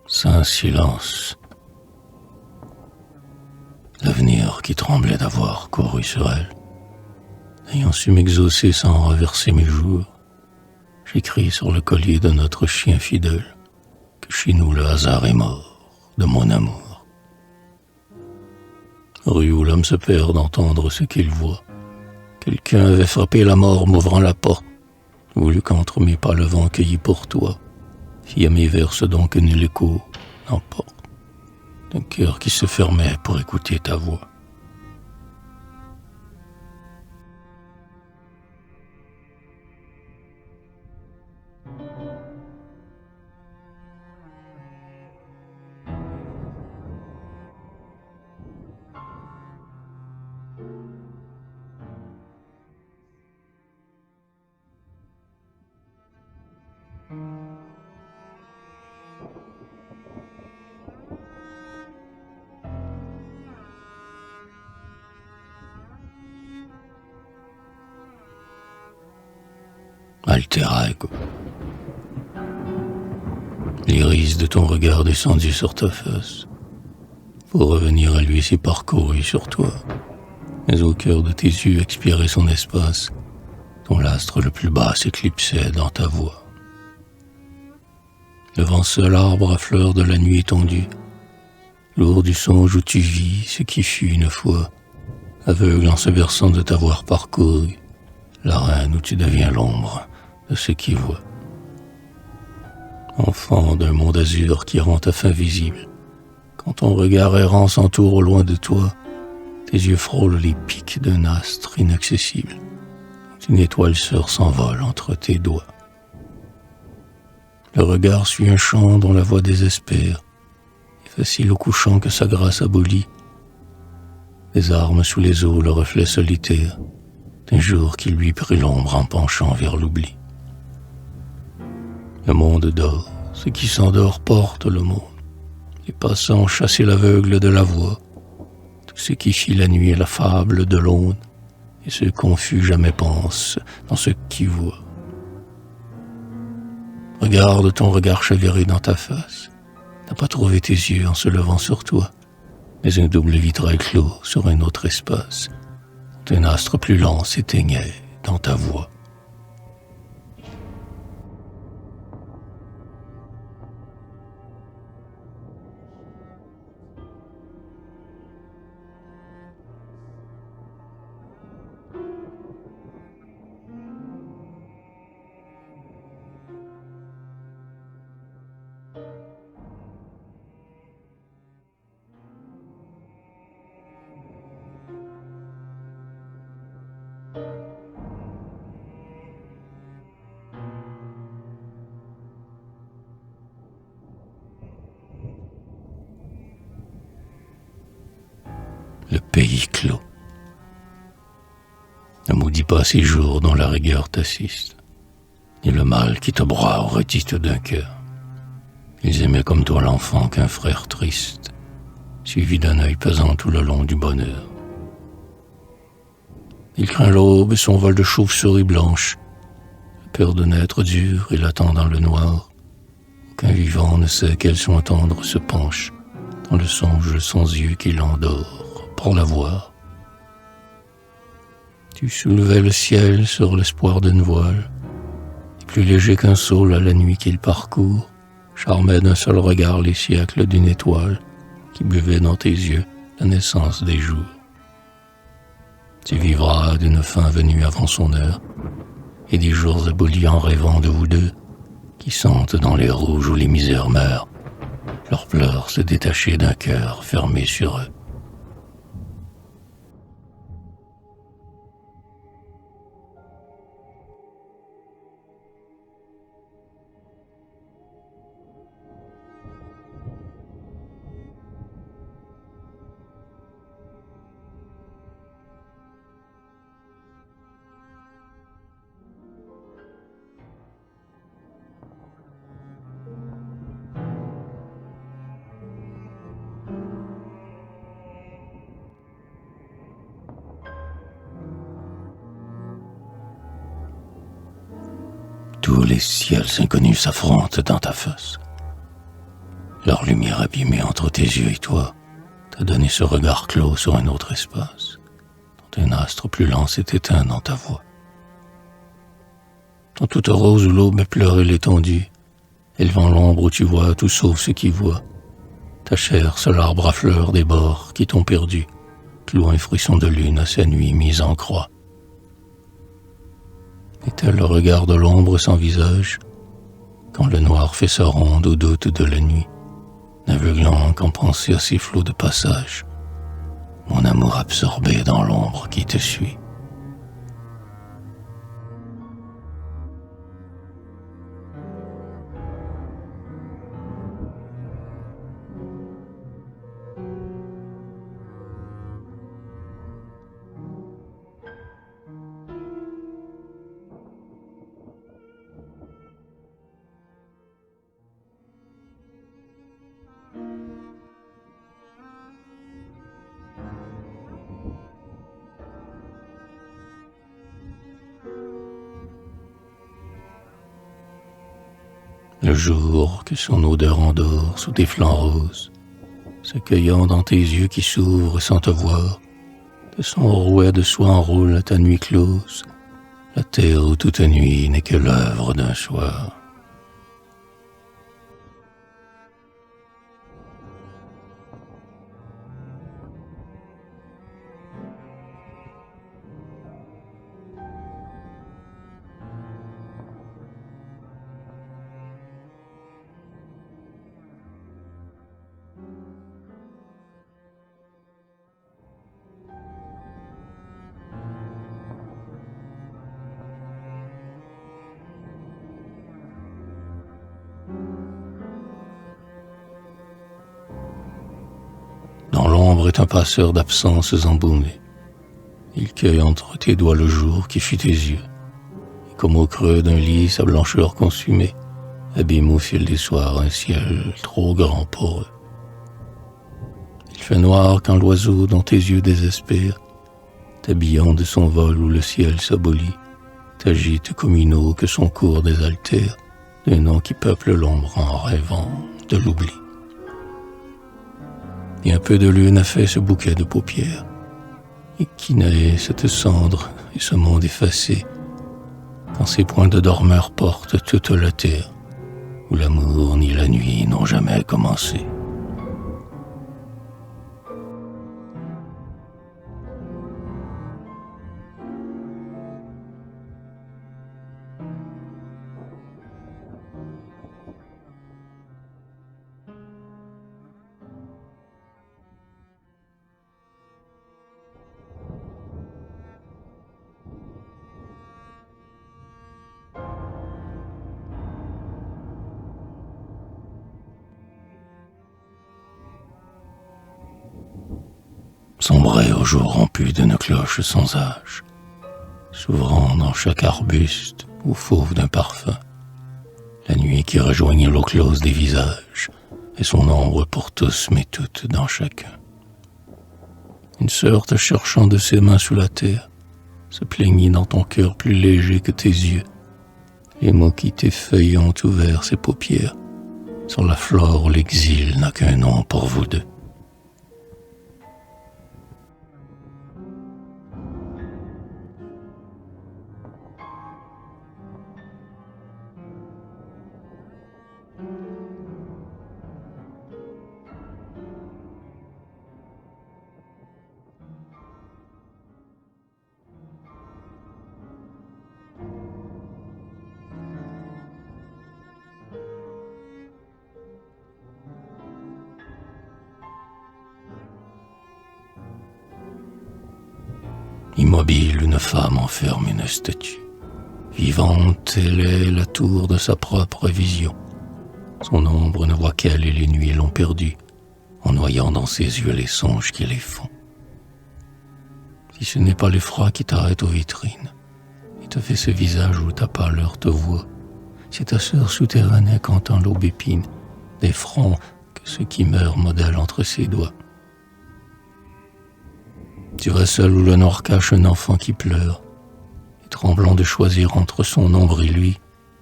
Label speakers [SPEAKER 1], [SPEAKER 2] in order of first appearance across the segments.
[SPEAKER 1] C'est un silence. L'avenir qui tremblait d'avoir couru sur elle. Ayant su m'exaucer sans renverser mes jours, j'écris sur le collier de notre chien fidèle que chez nous le hasard est mort de mon amour. Rue où l'homme se perd d'entendre ce qu'il voit. Quelqu'un avait frappé la mort m'ouvrant la porte, voulu qu'entre mes pas le vent cueilli pour toi fit à mes vers ce don que nul écho n'emporte, d'un cœur qui se fermait pour écouter ta voix. Alter ego. L'iris de ton regard descendu sur ta face, pour revenir à lui si parcouru sur toi, mais au cœur de tes yeux expirait son espace, ton l'astre le plus bas s'éclipsait dans ta voix. Le vent seul arbre à fleurs de la nuit étendue, lourd du songe où tu vis ce qui fut une fois, aveugle en se berçant de t'avoir parcouru, la reine où tu deviens l'ombre de ceux qui voient. Enfant d'un monde azur qui rend ta fin visible, quand ton regard errant s'entoure au loin de toi, tes yeux frôlent les pics d'un astre inaccessible, quand une étoile sœur s'envole entre tes doigts. Le regard suit un chant dont la voix désespère, et facile au couchant que sa grâce abolit. Des armes sous les eaux, le reflet solitaire d'un jour qui lui prit l'ombre en penchant vers l'oubli. Le monde dort, ce qui s'endort porte le monde. Les passants chassaient l'aveugle de la voix, tout ce qui fit la nuit est la fable de l'aune, et ce confus jamais pense dans ce qui voit. Regarde ton regard chaviré dans ta face, n'a pas trouvé tes yeux en se levant sur toi, mais un double vitrail clos sur un autre espace, dont un astre plus lent s'éteignait dans ta voix. Le pays clos. Ne maudis pas ces jours dont la rigueur t'assiste, ni le mal qui te broie aux redites d'un cœur. Ils aimaient comme toi l'enfant qu'un frère triste, suivi d'un œil pesant tout le long du bonheur. Il craint l'aube et son vol de chauve-souris blanche, la peur de naître dure et l'attend dans le noir. Aucun vivant ne sait quel soin tendre se penche dans le songe de son yeux qui l'endort pour la voir. Tu soulevais le ciel sur l'espoir d'une voile, et plus léger qu'un saule à la nuit qu'il parcourt, charmait d'un seul regard les siècles d'une étoile qui buvait dans tes yeux la naissance des jours. Tu vivras d'une fin venue avant son heure, et des jours abolis en rêvant de vous deux, qui sentent dans les rouges où les misères meurent, leurs pleurs se détacher d'un cœur fermé sur eux. Tous les ciels inconnus s'affrontent dans ta face. Leur lumière abîmée entre tes yeux et toi t'a donné ce regard clos sur un autre espace, dont un astre plus lent s'est éteint dans ta voix. Dans toute rose où l'aube pleure l'étendue, élevant l'ombre où tu vois tout sauf ce qui voit, ta chair, seul arbre à fleurs des bords qui t'ont perdu, cloue un frisson de lune à sa nuit mise en croix. Et tel le regard de l'ombre sans visage, quand le noir fait sa ronde au doute de la nuit, n'aveuglant qu'en penser à ces flots de passage, mon amour absorbé dans l'ombre qui te suit. Le jour que son odeur endort sous tes flancs roses, s'accueillant dans tes yeux qui s'ouvrent sans te voir, de son rouet de soie enroule ta nuit close, la terre où toute nuit n'est que l'œuvre d'un soir. Dans l'ombre est un passeur d'absences embaumées. Il cueille entre tes doigts le jour qui fuit tes yeux, et comme au creux d'un lit sa blancheur consumée abîme au fil des soirs un ciel trop grand pour eux. Il fait noir quand l'oiseau dans tes yeux désespère, t'habillant de son vol où le ciel s'abolit, t'agite comme une eau que son cours désaltère, d'un nom qui peuple l'ombre en rêvant de l'oubli. Et un peu de lune a fait ce bouquet de paupières, et qui naît cette cendre et ce monde effacé, quand ses points de dormeur portent toute la terre, où l'amour ni la nuit n'ont jamais commencé. Sombrait au jour rompu d'une cloche sans âge, s'ouvrant dans chaque arbuste ou fauve d'un parfum, la nuit qui rejoignait l'eau close des visages, et son ombre pour tous mais toutes dans chacun. Une sœur te cherchant de ses mains sous la terre, se plaignit dans ton cœur plus léger que tes yeux, les mots qui tes feuilles ont ouvert ses paupières, sur la flore où l'exil n'a qu'un nom pour vous deux. Immobile, une femme enferme une statue. Vivante, elle est la tour de sa propre vision. Son ombre ne voit qu'elle et les nuits l'ont perdue, en noyant dans ses yeux les songes qui les font. Si ce n'est pas l'effroi qui t'arrête aux vitrines, et te fait ce visage où ta pâleur te voit, c'est ta sœur souterraine qu'entend l'aube épine, des fronts que ceux qui meurent modèlent entre ses doigts. Tu restes seul où le nord cache un enfant qui pleure, et tremblant de choisir entre son ombre et lui,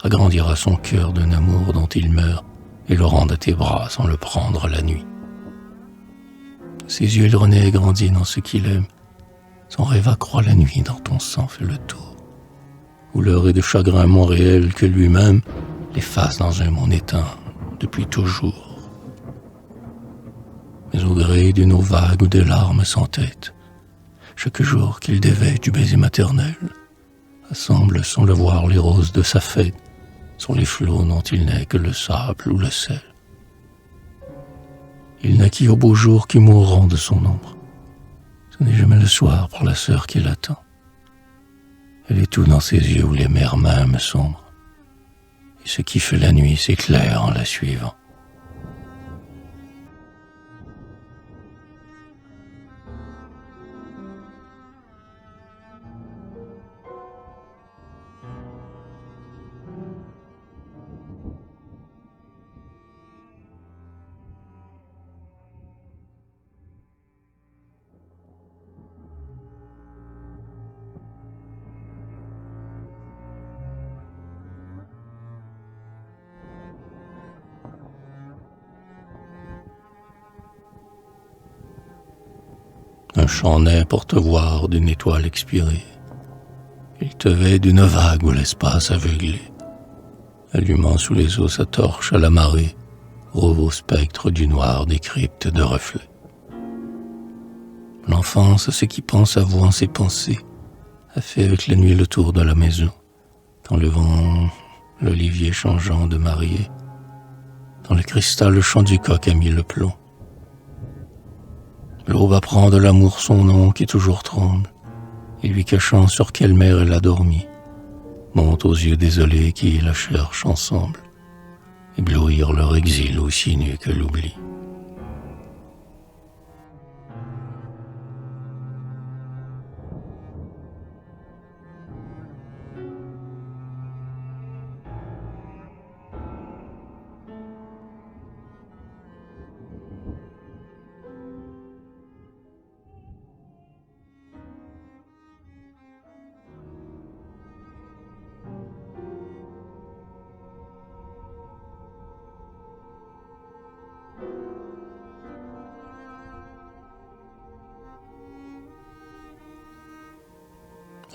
[SPEAKER 1] agrandira son cœur d'un amour dont il meurt, et le rend de tes bras sans le prendre la nuit. Ses yeux il renaît et grandit dans ce qu'il aime. Son rêve accroît la nuit, dans ton sang fait le tour. Douleur et de chagrin moins réels que lui-même, l'efface dans un monde éteint depuis toujours. Mais au gré d'une eau vague ou des larmes sans tête, chaque jour qu'il dévêt du baiser maternel, assemble sans le voir les roses de sa fête, sont les flots dont il n'est que le sable ou le sel. Il naquit au beau jour qui mourront de son ombre. Ce n'est jamais le soir pour la sœur qui l'attend. Elle est tout dans ses yeux où les mers mêmes sombrent, et ce qui fait la nuit s'éclaire en la suivant. Un chant naît pour te voir d'une étoile expirée. Il te vêt d'une vague où l'espace aveuglé, allumant sous les eaux sa torche à la marée, rôve au spectre du noir des cryptes de reflets. L'enfance, ce qui pense avouant ses pensées, a fait avec la nuit le tour de la maison, quand le vent, l'olivier changeant de mariée, dans le cristal le chant du coq a mis le plomb. L'aube apprend de l'amour son nom qui toujours tremble, et lui cachant sur quelle mer elle a dormi, monte aux yeux désolés qui la cherchent ensemble, éblouir leur exil aussi nu que l'oubli.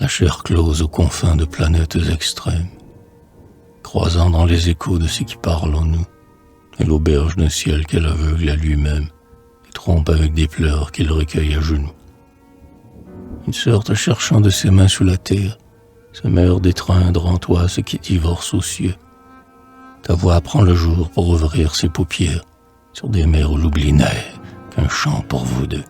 [SPEAKER 1] La chair close aux confins de planètes extrêmes, croisant dans les échos de ce qui parle en nous, et l'auberge d'un ciel qu'elle aveugle à lui-même et trompe avec des pleurs qu'il recueille à genoux. Une sœur te cherchant de ses mains sous la terre, se meurt d'étreindre en toi ce qui divorce aux cieux. Ta voix prend le jour pour ouvrir ses paupières sur des mers où l'oubli n'est qu'un chant pour vous deux.